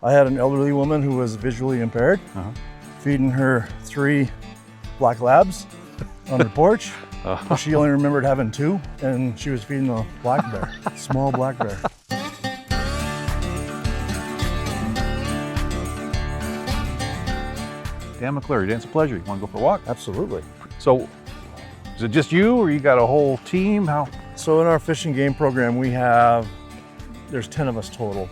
I had an elderly woman who was visually impaired, feeding her 3 black labs on her porch. She only remembered having 2, and she was feeding a black bear, small black bear. Dan McClure, Dan, it's a pleasure. You want to go for a walk? Absolutely. So, is it just you, or you got a whole team? How? So in our fishing game program, there's 10 of us total.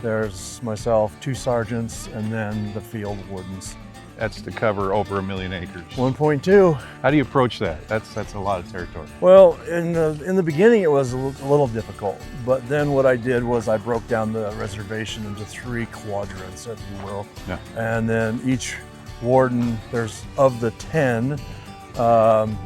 There's myself, 2 sergeants, and then the field wardens. That's to cover over 1 million acres. 1.2. How do you approach that? That's a lot of territory. Well, in the beginning, it was a little difficult, but then what I did was I broke down the reservation into 3 quadrants, if you will. Yeah. And then each warden, of the 10,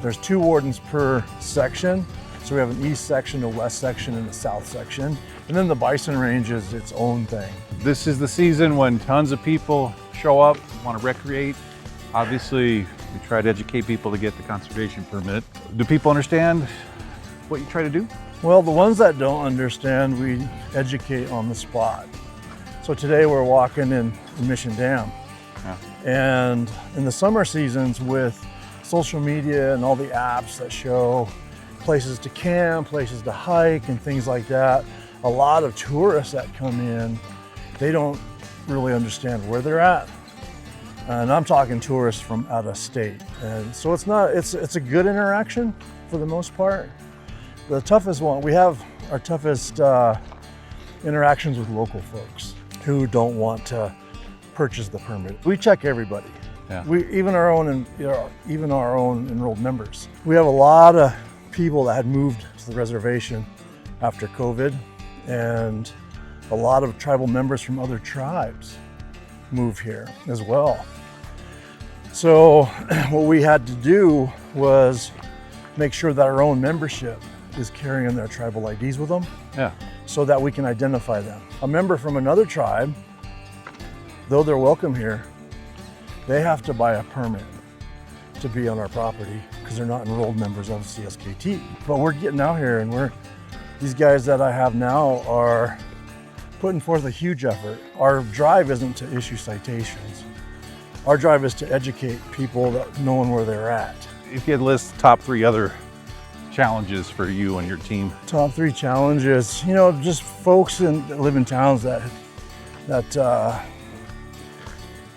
there's 2 wardens per section. So we have an east section, a west section, and a south section. And then the bison range is its own thing. This is the season when tons of people show up, want to recreate. Obviously, we try to educate people to get the conservation permit. Do people understand what you try to do? Well, the ones that don't understand, we educate on the spot. So today we're walking in Mission Dam. Yeah. And in the summer seasons, with social media and all the apps that show places to camp, places to hike, and things like that, a lot of tourists that come in, they don't really understand where they're at. And I'm talking tourists from out of state. And so it's a good interaction for the most part. The toughest one, we have our toughest interactions with local folks who don't want to purchase the permit. We check everybody. Yeah. Even our own enrolled members. We have a lot of people that had moved to the reservation after COVID, and a lot of tribal members from other tribes move here as well. So what we had to do was make sure that our own membership is carrying their tribal IDs with them, so that we can identify them. A member from another tribe, though they're welcome here, they have to buy a permit to be on our property because they're not enrolled members of CSKT. But we're getting out here, and these guys that I have now are putting forth a huge effort. Our drive isn't to issue citations. Our drive is to educate people that knowing where they're at. If you had to list the top 3 other challenges for you and your team. Top 3 challenges, just folks that live in towns that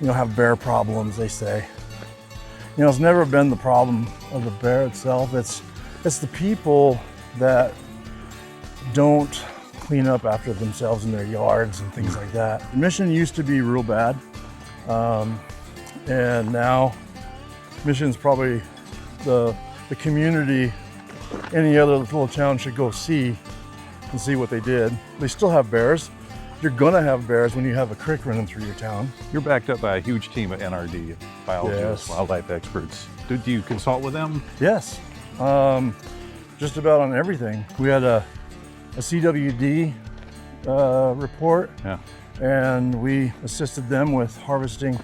have bear problems, they say. It's never been the problem of the bear itself. It's the people that don't clean up after themselves in their yards and things like that. Mission used to be real bad, and now Mission's probably the community any other little town should go see what they did. They still have bears. You're gonna have bears when you have a creek running through your town. You're backed up by a huge team at NRD, biologists, wildlife experts. Do you consult with them? Yes, just about on everything. We had a CWD report, and we assisted them with harvesting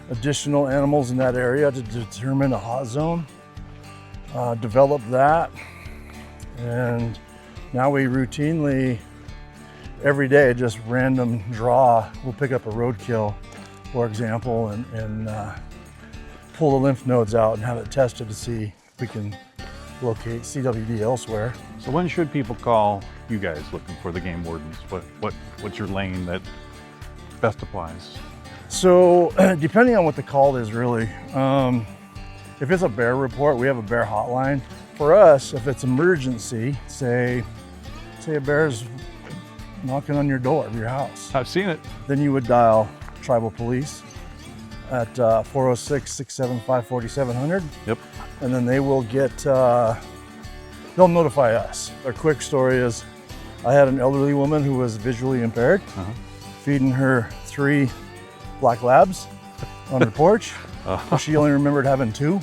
additional animals in that area to determine a hot zone, develop that, and now we routinely, every day, just random draw, we'll pick up a roadkill, for example, and pull the lymph nodes out and have it tested to see if we can locate CWD elsewhere. So when should people call you guys looking for the game wardens? What's your lane that best applies? So depending on what the call is, really, if it's a bear report, we have a bear hotline. For us, if it's emergency, say a bear's knocking on your door of your house. I've seen it. Then you would dial tribal police at 406-675-4700. Yep. And then they will they'll notify us. A quick story is, I had an elderly woman who was visually impaired, feeding her 3 black labs on her porch. She only remembered having 2.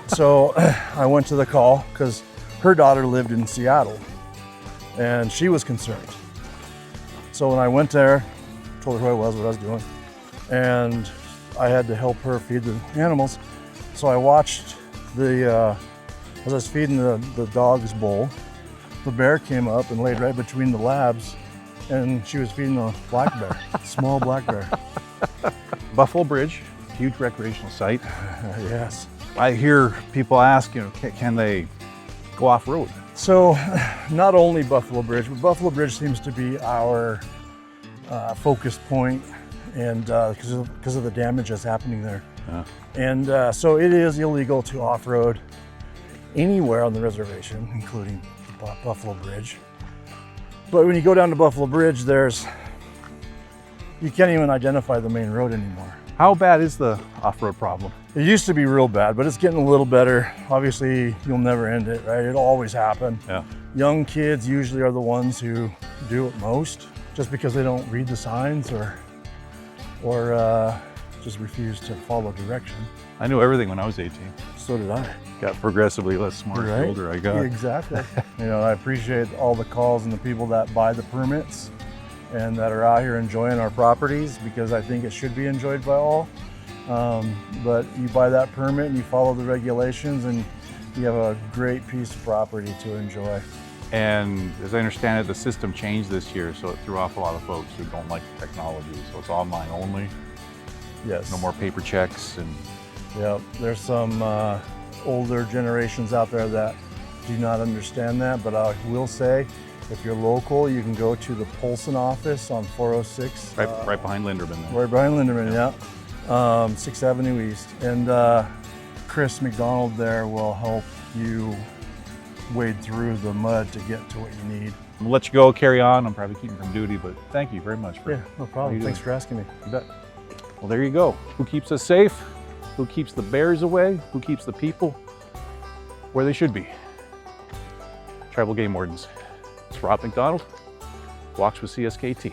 So I went to the call because her daughter lived in Seattle and she was concerned. So when I went there, told her who I was, what I was doing, and I had to help her feed the animals. So I watched as I was feeding the dog's bowl, the bear came up and laid right between the labs and she was feeding a black bear, small black bear. Buffalo Bridge, huge recreational site. Yes. I hear people ask, can they go off-road? So not only Buffalo Bridge, but Buffalo Bridge seems to be our focus point, and because of the damage that's happening there. Yeah. And so it is illegal to off-road anywhere on the reservation, including Buffalo Bridge. But when you go down to Buffalo Bridge, you can't even identify the main road anymore. How bad is the off-road problem? It used to be real bad, but it's getting a little better. Obviously, you'll never end it, right? It'll always happen. Yeah. Young kids usually are the ones who do it most, just because they don't read the signs or just refuse to follow direction. I knew everything when I was 18. So did I. Got progressively less smart the older I got. Exactly. I appreciate all the calls and the people that buy the permits and that are out here enjoying our properties, because I think it should be enjoyed by all. But you buy that permit and you follow the regulations, and you have a great piece of property to enjoy. And as I understand it, the system changed this year, so it threw off a lot of folks who don't like the technology. So it's online only. Yes. No more paper checks. And yep. There's some older generations out there that do not understand that, but I will say, if you're local, you can go to the Polson office on 406. Right behind Linderman. Then. Right behind Linderman, yeah. 6th Avenue East. And Chris McDonald there will help you wade through the mud to get to what you need. I'm gonna let you go, carry on. I'm probably keeping from duty, but thank you very much. Yeah, no problem. Thanks for asking me. You bet. Well, there you go. Who keeps us safe? Who keeps the bears away? Who keeps the people where they should be? Tribal Game Wardens. It's Rob McDonald, Walks with CSKT.